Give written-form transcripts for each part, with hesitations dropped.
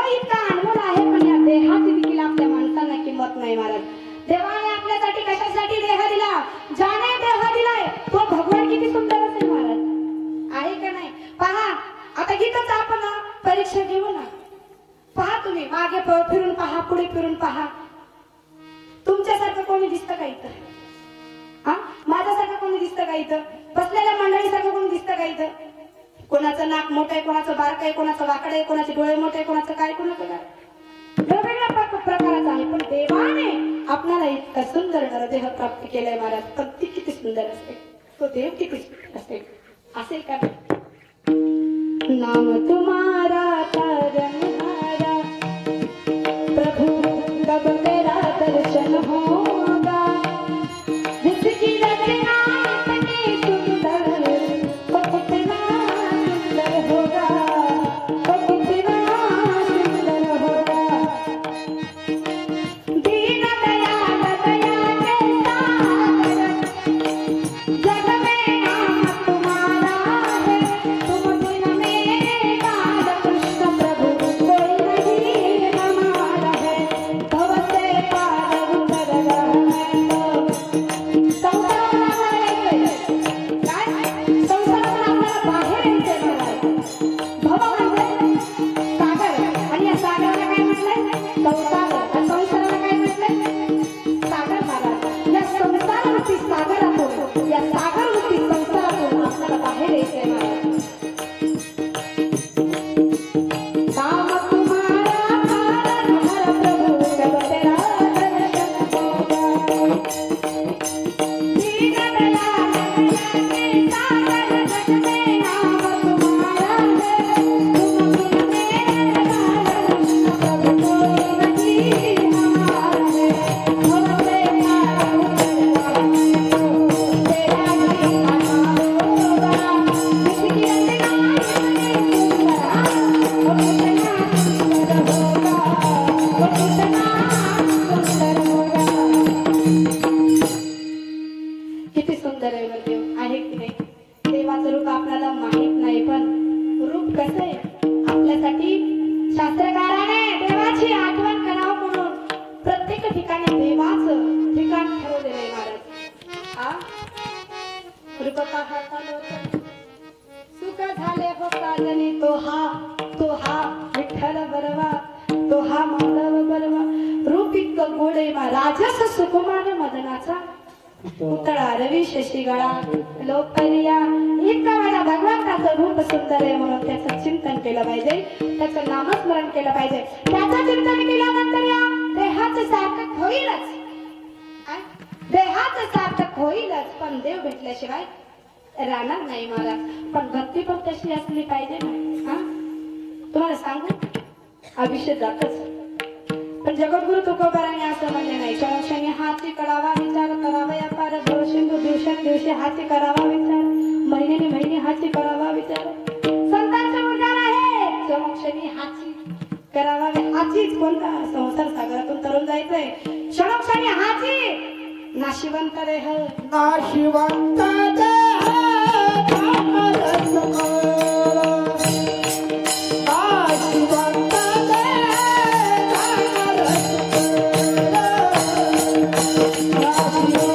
इतका अनमोल आहे, पण या देहाची देखील आपल्या माणसांना किंमत नाही महाराज. देवाने आपल्यासाठी कशासाठी देह दिला? ज्याने देह दिलाय तो भगवान किती सुंदर असेल महाराज, आहे का नाही? पहा आता गीताच आपण परीक्षा घेऊ ना. पहा तुम्ही मागे फिरून पहा, पुढे फिरून पहा. तुमच्यासारखं कोणी दिसतं का इथं? हा, माझ्यासारखं कोणी दिसतं का इथं? बसलेल्या मंडळीसारखं कोणी दिसतं का इथं? कोणाचं नाक मोठं आहे, कोणाचं बारक आहे, कोणाचं वाकड आहे, कोणाचे डोळे मोठे, कोणाचं काय, कोणाचं काय, वेगवेगळ्या प्रकाराचं आहे. पण देवाने आपल्याला इतका सुंदर नरदेह प्राप्त केलाय महाराज. पण ती किती सुंदर असते, तो देव किती सुंदर असते, असेल का? नाम तुम्हारा तारनहारा प्रभु कब तेरा दर्शन होगा, जिसकी रचना इतनी सुंदर वो कितना सुंदर होगा, वो कितना सुंदर होगा. दीन दयाल दया के सागर जग में नाम तुम्हारा है, तुम बिन मेरे बाल कृष्ण प्रभु कोई नहीं हमारा है. भव से पार उतर है तो संसाराला यायचंय काय? संसाराला आपल्याला बाहेर यायचंय महाराज. भव म्हणजे सागर, आणि या सागराला काय म्हटलंय? संसार. आणि संसाराला काय म्हटलंय? सागर महाराज. या संसारावरती सागरातून, या सागरवरती संसारातून आपल्याला बाहेर यायचंय महाराज. नाम तुम्हारा तारनहार प्रभु कब तेरा दर्शन होगा, दीन दयाल दया के सागर जग में नाम तुम्हारा है, तुम बिन मेरे बाल कृष्ण प्रभु कोई नहीं हमारा है. भव से पार उतर तेरा ही आना होगा, जिसकी रचना इतनी सुंदर, वो कितना सुंदर होगा, वो कितना सुंदर होगा. किती सुंदर आहे बरं देव, आहे की नाही? देवाचं रूप आपल्याला माहित नाही, पण रूप कसं आहे आपल्यासाठी शास्त्रकाराने देवाची आठवण करावं म्हणून प्रत्येक ठिकाणी देवाचं ठिकाण ठरवलेलं आहे महाराज. हा, रूप पाहता सुख झाले हो काजनी, तो हा विठ्ठल बरवा, तो हा माधव बरवा. रूप इतकं गोड आहे राजस सुकुमार मदनाचा पुतळा रवी शशिगळा लोकप्रिया. इतका माझ्या भगवंताचं रूप सुंदर आहे म्हणून त्याचं चिंतन केलं पाहिजे, त्याचं नामस्मरण केलं पाहिजे. त्याचं चिंतन केल्यानंतर या देहाचं सार्थक होईलच, देहाचं सार्थक होईलच, पण देव भेटल्याशिवाय राहणार नाही महाराज. पण भक्ती पण तशी असली पाहिजे ना. हा, तुम्हाला सांगू अभिषेक जातच, पण जगद्गुरु तुकोबाराने असं म्हणले नाही. क्षणक्षणी हाती करावा विचार करावा, या पार दिवसेंदू दिवशी हाती करावा विचार, महिन्याने महिने हाती करावा विचार. संतांचा उद्गार आहे क्षणक्षणी हाती करावा. हातीच कोणता? संसार सागरातून तरुण जायचंय. क्षणक्षणी हाती नाशिवंत देह, नाशिवंत देह कामरस कर, नाशिवंत देह कामरस कर, नाशिवंत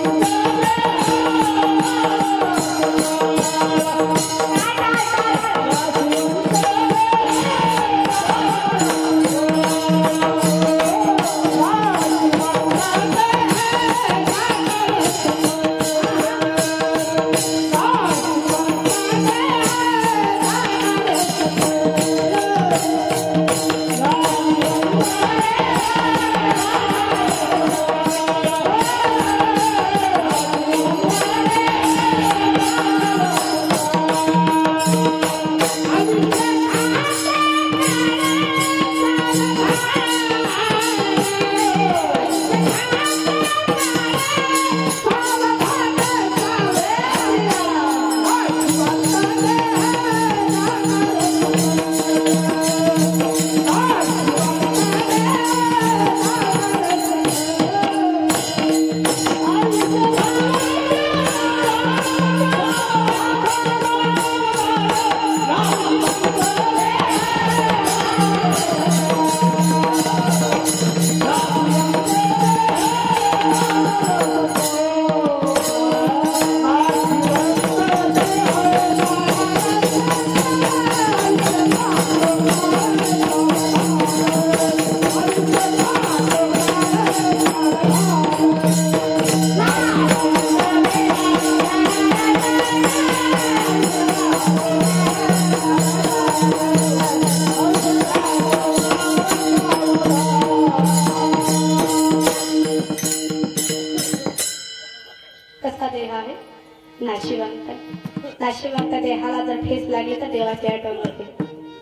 लागली तर देवाची आठवण होते.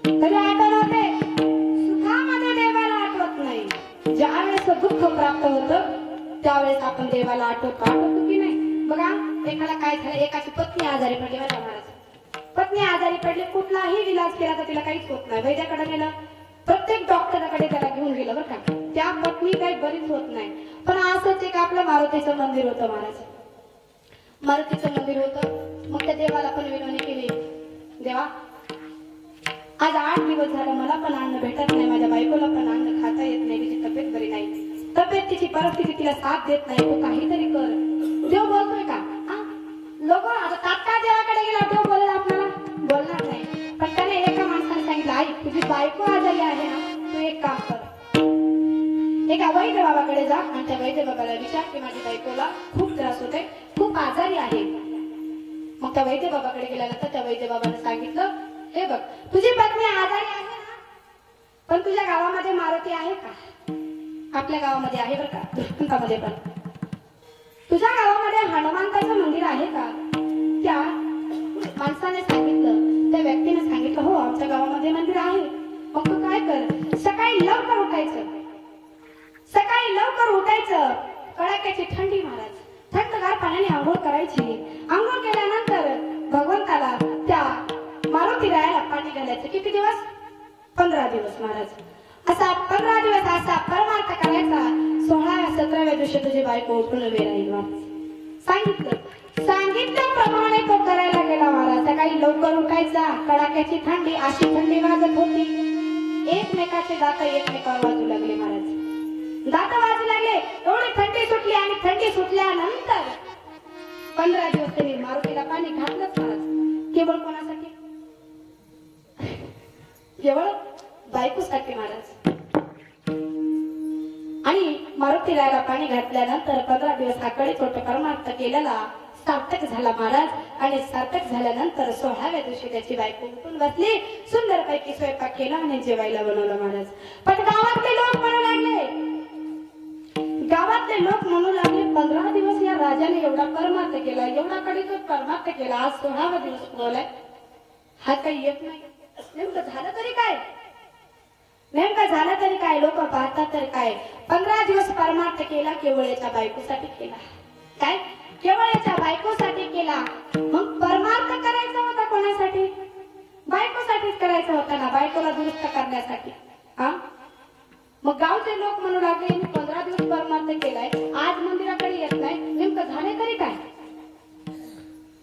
कधी आठवण होते? सुखामध्ये देवाला आठवत नाही. ज्यावेळेस दुःख प्राप्त होतं त्यावेळेस आपण देवाला आठवतो की नाही? बघा, एकाला काय झालं, एकाची पत्नी आजारी पडली. बघा महाराज, पत्नी आजारी पडली, कुठलाही इलाज केला तर तिला काहीच होत नाही. वैद्याकडे गेलं, प्रत्येक डॉक्टरकडे त्याला घेऊन गेलं बरं का, त्या पत्नी काही बरीच होत नाही. पण असंच एक आपलं मारुतीचं मंदिर होतं महाराज. मारुतीचं मंदिर होतं. मग त्या देवाला पण विनवणी केली, देवा आज 8 दिवस झालं मला पण अन्न भेटत नाही, माझ्या बायकोला पण अन्न खाता येत नाही, तिची तब्येत बरी नाही, तब्येतीची परिस्थिती तिला साथ देत नाही, तू काहीतरी कर. देव बोलतोय का? लोक आता तात्काळ देवाकडे गेला, देव बोलेल आपल्याला? बोलणार नाही. पण त्याने एका माणसाने सांगितलं, आई तुझी बायको आजारी आहे ना, तू एक काम कर, एका वैद्य बाबाकडे जा आणि त्या वैद्य बाबाला विचार की माझ्या बायकोला खूप त्रास होते, खूप आजारी आहे. मग त्या वैद्य बाबाकडे गेल्यानंतर त्या वैद्य बाबाने सांगितलं, हे बघ तुझी पत्नी आजारी आहे ना, पण तुझ्या गावामध्ये मारुती आहे का? आपल्या गावामध्ये आहे बरं का, दुष्काळामध्ये पण. तुझ्या गावामध्ये हनुमंताचं मंदिर आहे का? त्या माणसाने सांगितलं, त्या व्यक्तीने सांगितलं, हो आमच्या गावामध्ये मंदिर आहे. मग तू काय कर, सकाळी लवकर उठायचं, सकाळी लवकर उठायचं, कडाक्याची थंडी महाराज, थंडगार पाण्याने आंघोळ करायची. आंघोळ केल्यानंतर भगवंताला त्या मारुती रायाला पाणी घालायचं. किती दिवस? 15 दिवस महाराज. असा 15 दिवस असा परमार्थ करायचा. 16व्या 17व्या दिवशी तुझी बायको उठून उभी राहील. सांगितल्याप्रमाणे तो करायला गेला महाराज. सकाळी लवकर उठायचा, कडाक्याची थंडी, अशी थंडी वाजत होती, एकमेकाचे दात एकमेकावर वाजू लागले महाराज. दात वाजू लागले, एवढी थंडी सुटली आणि थंडी सुटल्यानंतर 15 दिवस त्यांनी मारुतीला पाणी घातलंच महाराज. केवळ कोणासाठी? केवळ बायकोसाठी महाराज. आणि मारुती रायाला पाणी घातल्यानंतर 15 दिवस हा कडीतोट परमार्थ केलेला सार्थक झाला महाराज. आणि सार्थक झाल्यानंतर 16व्या दिवशी त्याची बायको उठून बसली, सुंदरपैकी स्वयंपाक केला आणि जेवायला बनवलं महाराज. पण गावातले लोक म्हणू लागले, गावातले लोक म्हणू लागले 15 दिवस या राजाने एवढा परमार्थ केला, एवढा कडीतोट परमार्थ केला, आज 16वा दिवस बोलाय, हा काही येत नाही. नेमकं झालं तरी काय? नेमकं झालं तरी काय? लोक पाहतात तर काय? 15 दिवस परमार्थ केला, केवळ याच्या बायकोसाठी केला. काय? केवळ याच्या बायकोसाठी केला. मग परमार्थ करायचा होता कोणासाठी? बायकोसाठीच करायचा होता ना, बायकोला दुरुस्त करण्यासाठी. हा, मग गावचे लोक म्हणू लागले 15 दिवस परमार्थ केलाय, आज मंदिराकडे येत नाही, नेमकं झाले तरी काय?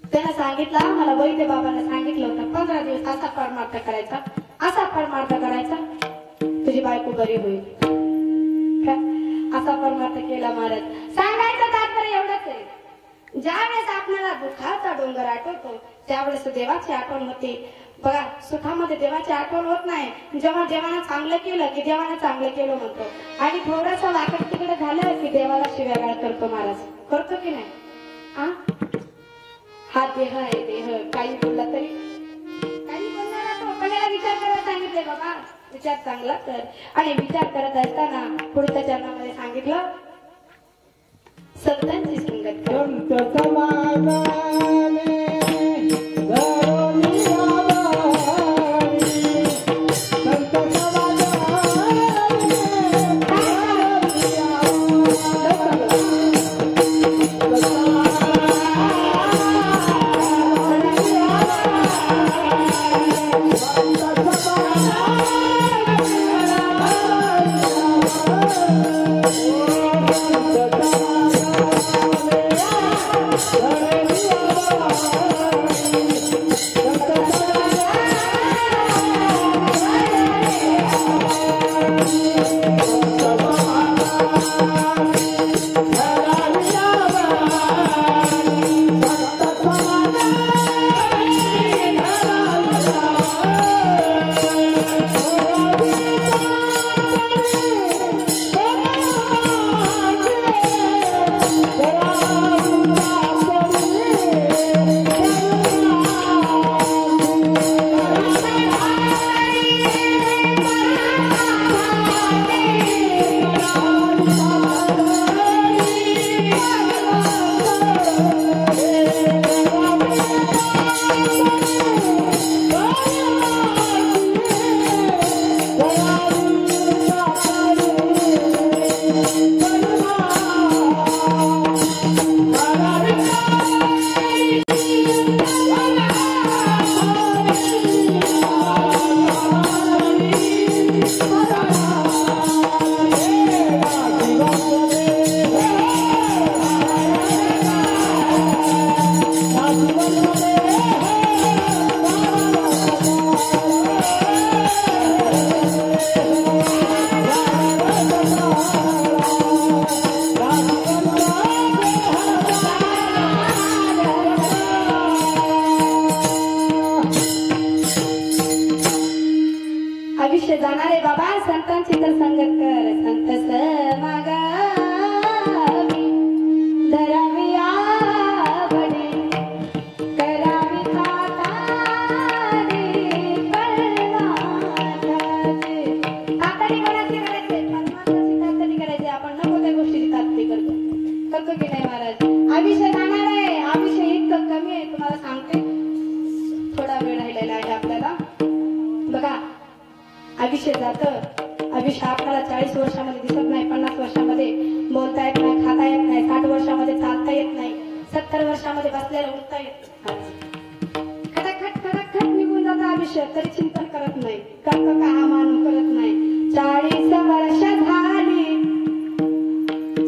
त्यानं सांगितलं, मला वैद्य बाबांना सांगितलं होतं 15 दिवस असा परमार्थ करायचा, असा परमार्थ करायचा, तुझी बायको बरी होईल. असा परमार्थ केला महाराज. सांगायचं तात्पर्य एवढंच आहे, ज्यावेळेस आपल्याला दुःखाचा डोंगर आठवतो त्यावेळेस देवाची आठवण होते. बघा, सुखामध्ये देवाची आठवण होत नाही. जेव्हा देवानं चांगलं केलं की देवानं चांगलं केलं म्हणतो, आणि थोडंसं वाकड तिकडे झालं की देवाला शिव्यागाळ करतो महाराज. करतो की नाही? हा देह आहे, देह काही बोलला तरी काही बोलणार असो, पण याला विचार करायला सांगितले. बाबा विचार चांगला कर. आणि विचार करत असताना पुढच्या चरणामध्ये सांगितलं, संतांची संगत कर. संत समागमे धरोनी आभारी, संत समागमे धरोनी आभारी. आयुष्य जाणार आहे बाबा संतांची तर संगत कर संत समागमी धरावी आवडी करावी तातारी परमार्थाची तातडी कोणाची करायची परमार्थाची तातडी करायची आपण नको त्या गोष्टीची तातडी करतो की नाही महाराज आयुष्य जाणार आहे आयुष्य इतकं कमी आहे तुम्हाला सांगते थोडा वेळ राहिलेला आहे आपल्याला बघा आयुष्य जातं आयुष्य आपल्याला 40 वर्षामध्ये दिसत नाही 50 वर्षामध्ये बोलता येत नाही खाता येत नाही 60 वर्षामध्ये चालता येत नाही 70 वर्षामध्ये बसलेलं उठता येत नाही खटाखट निघून जातं आयुष्य तरी चिंतन करत नाही कर्म का हा मानू करत नाही 40 वर्ष झाली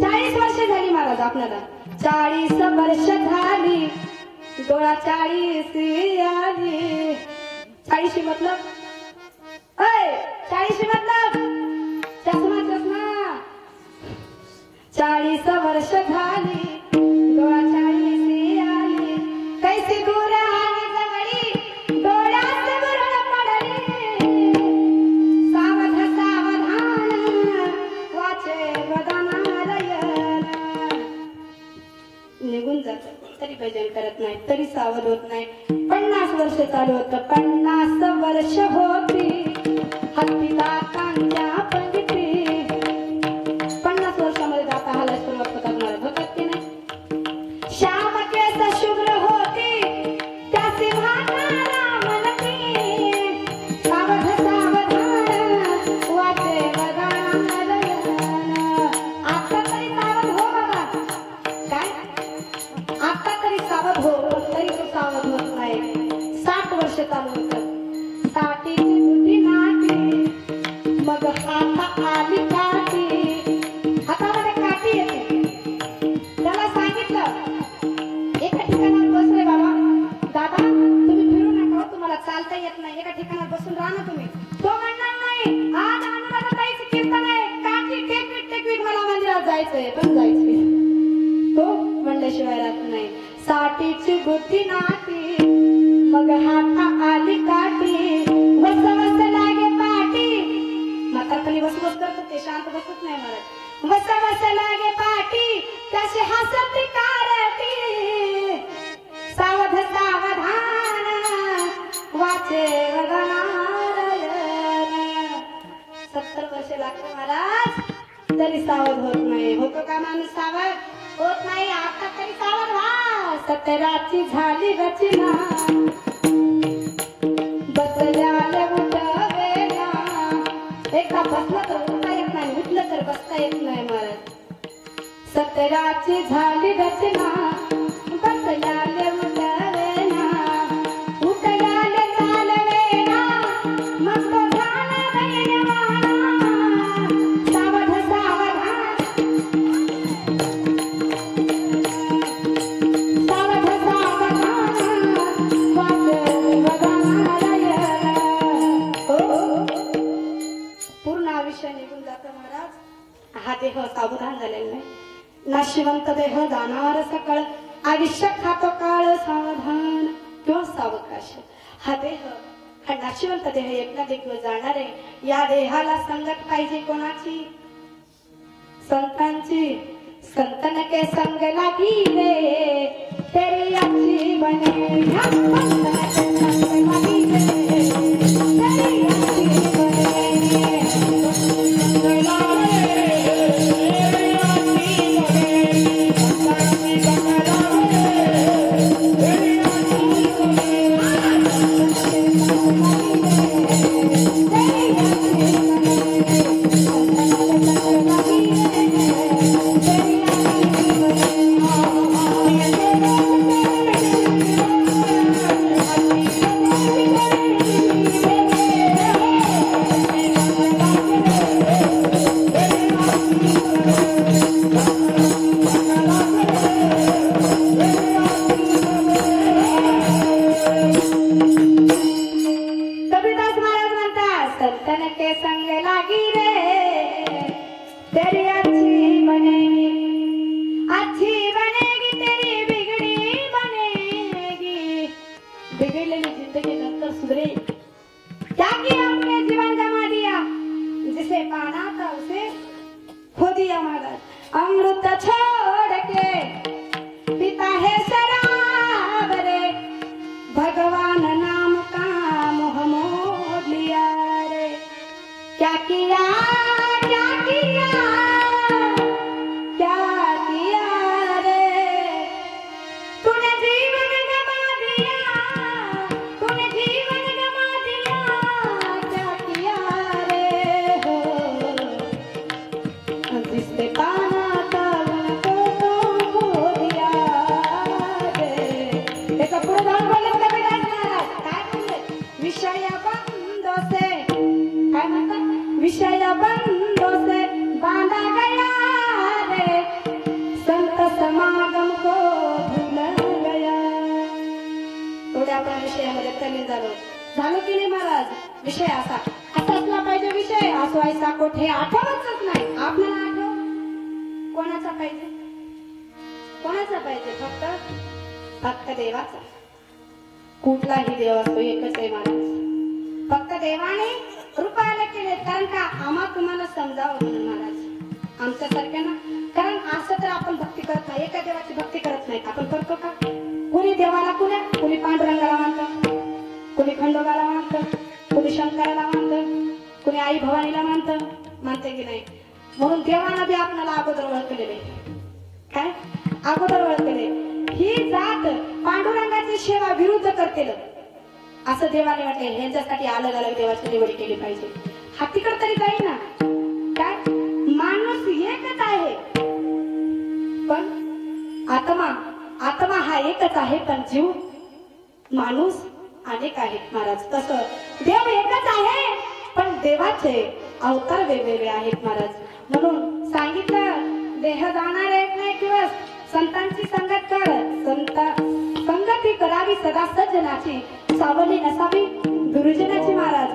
40 वर्ष झाली महाराज आपल्याला 40 वर्ष झाली डोळा 40 आली 40 मतलब 40 मतलब चष्मा 40 वर्ष झाली डोळा 40 आली कैसी दूर आली जवळी डोळ्यात गुरळ पडली सावध सावधान वाचे वदनालयन निघून जात तरी भजन करत नाही तरी सावध होत नाही 50 वर्ष चालू होतं 50 वर्ष होती हत्ती दातांच्या पंगती 50 वर्षामध्ये दाता हालायला सुरुवात होतात होतात की नाही श्याम केस शुभ्र होती त्या सिंहासनाला मनती सावध सावधान वाचे वदनालयन आता तरी सावध हो बाबा काय आता तरी सावध हो पण तरी तो सावध होत नाही 60 वर्ष चालू होतं साठीची बुद्धी नाटी मग हाता आली काठी हातामध्ये काठी येते त्याला सांगितलं एका ठिकाणावर बसले बाबा दादा तुम्ही फिरू नका तुम्हाला चालता येत नाही एका ठिकाणावर बसून राहा ना तुम्ही तो म्हणणार नाही आज अनुराधा ताईचं कीर्तन आहे काठी टेकवीत मला मंदिरात जायचंय पण जायचंय तो म्हणल्याशिवाय राहत नाही साठीची बुद्धी नाटी मग हाता आली काठी वस वस लागे पाठी म्हातारपणी वस वस करत ते शांत बसत नाही महाराज वस वस लागे पाठी त्याशी हसत कारटी सावध सावधान वाचे वदनालयन 70 वर्ष लागते महाराज तरी सावध होत नाही होतो का माणूस सावध होत नाही आता तरी सावध व्हा 17ची झाली रचना बसल्याले उठवेना एका बसला तर उठता येत नाही उठलं तर बसता येत नाही महाराज 17ची झाली रचना बसल्याले उठवेना उठल्याले चालवेना मग तो ध्यान दैवाना सावध सावधान सावध सावधान वाचे वदनालयन पूर्ण आयुष्य निघून जातं महाराज हा देह सावधान झालेला नाही नाशिवंत देह दानावर सकळ आयुष्य खातो काळ सावधान किंवा सावकाश हा देह हा नाशिवंत देह एकदा देखील जाणार आहे या देहाला संगत पाहिजे कोणाची संतांची संतन के संग लागी रे तेरी अच्छी बने संतन के संग लागी रे तेरी अच्छी बने बिगड़लेली जिंदगी नंतर सुधरेल. त्यागी अपने जीवन जमा दिया क्या किया क्या किया क्या किया रे तूने जीवन गवा दिया तूने जीवन गवा दिया क्या किया रे हो जिससे पाना था उनको तो खो दिया रे त्याचा पुढे जाऊन बोलले कबीरदास महाराज काय बोलले विषय बंदो से काय म्हणतात विषय बंदो से बांधा गया रे संत समागम को भूल गया थोडे आपण विषयामध्ये तल्लीन झालो की नाही महाराज विषय असा असला पाहिजे विषय असवायचा कोठे आठवतच नाही आपल्याला आठव कोणाचा पाहिजे फक्त देवाचा कुठलाही देव असतो एकच आहे महाराज फक्त देवाने रूपाला केले कारण का आम्हा तुम्हाला समजावं म्हणून महाराज आमच्या सारख्यांना कारण असं तर आपण भक्ती करत नाही एका देवाची भक्ती करत नाही आपण करतो का कुणी देवाला कुणी पांडुरंगाला मानतं कुणी खंडोबाला मानतं कुणी शंकराला मानतं कुणी आई भवानीला मानते की नाही म्हणून देवाला बी आपल्याला अगोदर ओळखलेले काय अगोदर ओळखले ही जात पांडुरंगाची सेवा विरुद्ध करतेल असं देवाने वाटले ह्यांच्यासाठी अलग अलग देवाची निवड केली पाहिजे हा तिकड तरी जाईल ना काय माणूस एकच आहे पण आत्मा हा एकच आहे पण जीव माणूस अनेक आहेत महाराज तसं देव एकच आहे पण देवाचे अवतार वेगवेगळे आहेत महाराज म्हणून सांगितलं देह जाणार एक ना एक दिवस संतांची संगत कर संगती करावी सदा सज्जनाची सावली नसावी दुर्जनाची महाराज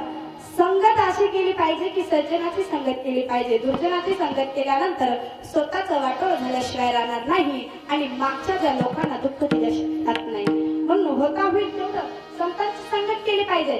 संगत अशी केली पाहिजे की सज्जनाची संगत केली पाहिजे दुर्जनाची संगत केल्यानंतर स्वतःच वाटोळ झाल्याशिवाय राहणार नाही आणि मागच्या ज्या लोकांना दुःख दिल्याशिवाय नाही म्हणून होता होईल तेवढं संतांची संगत केली पाहिजे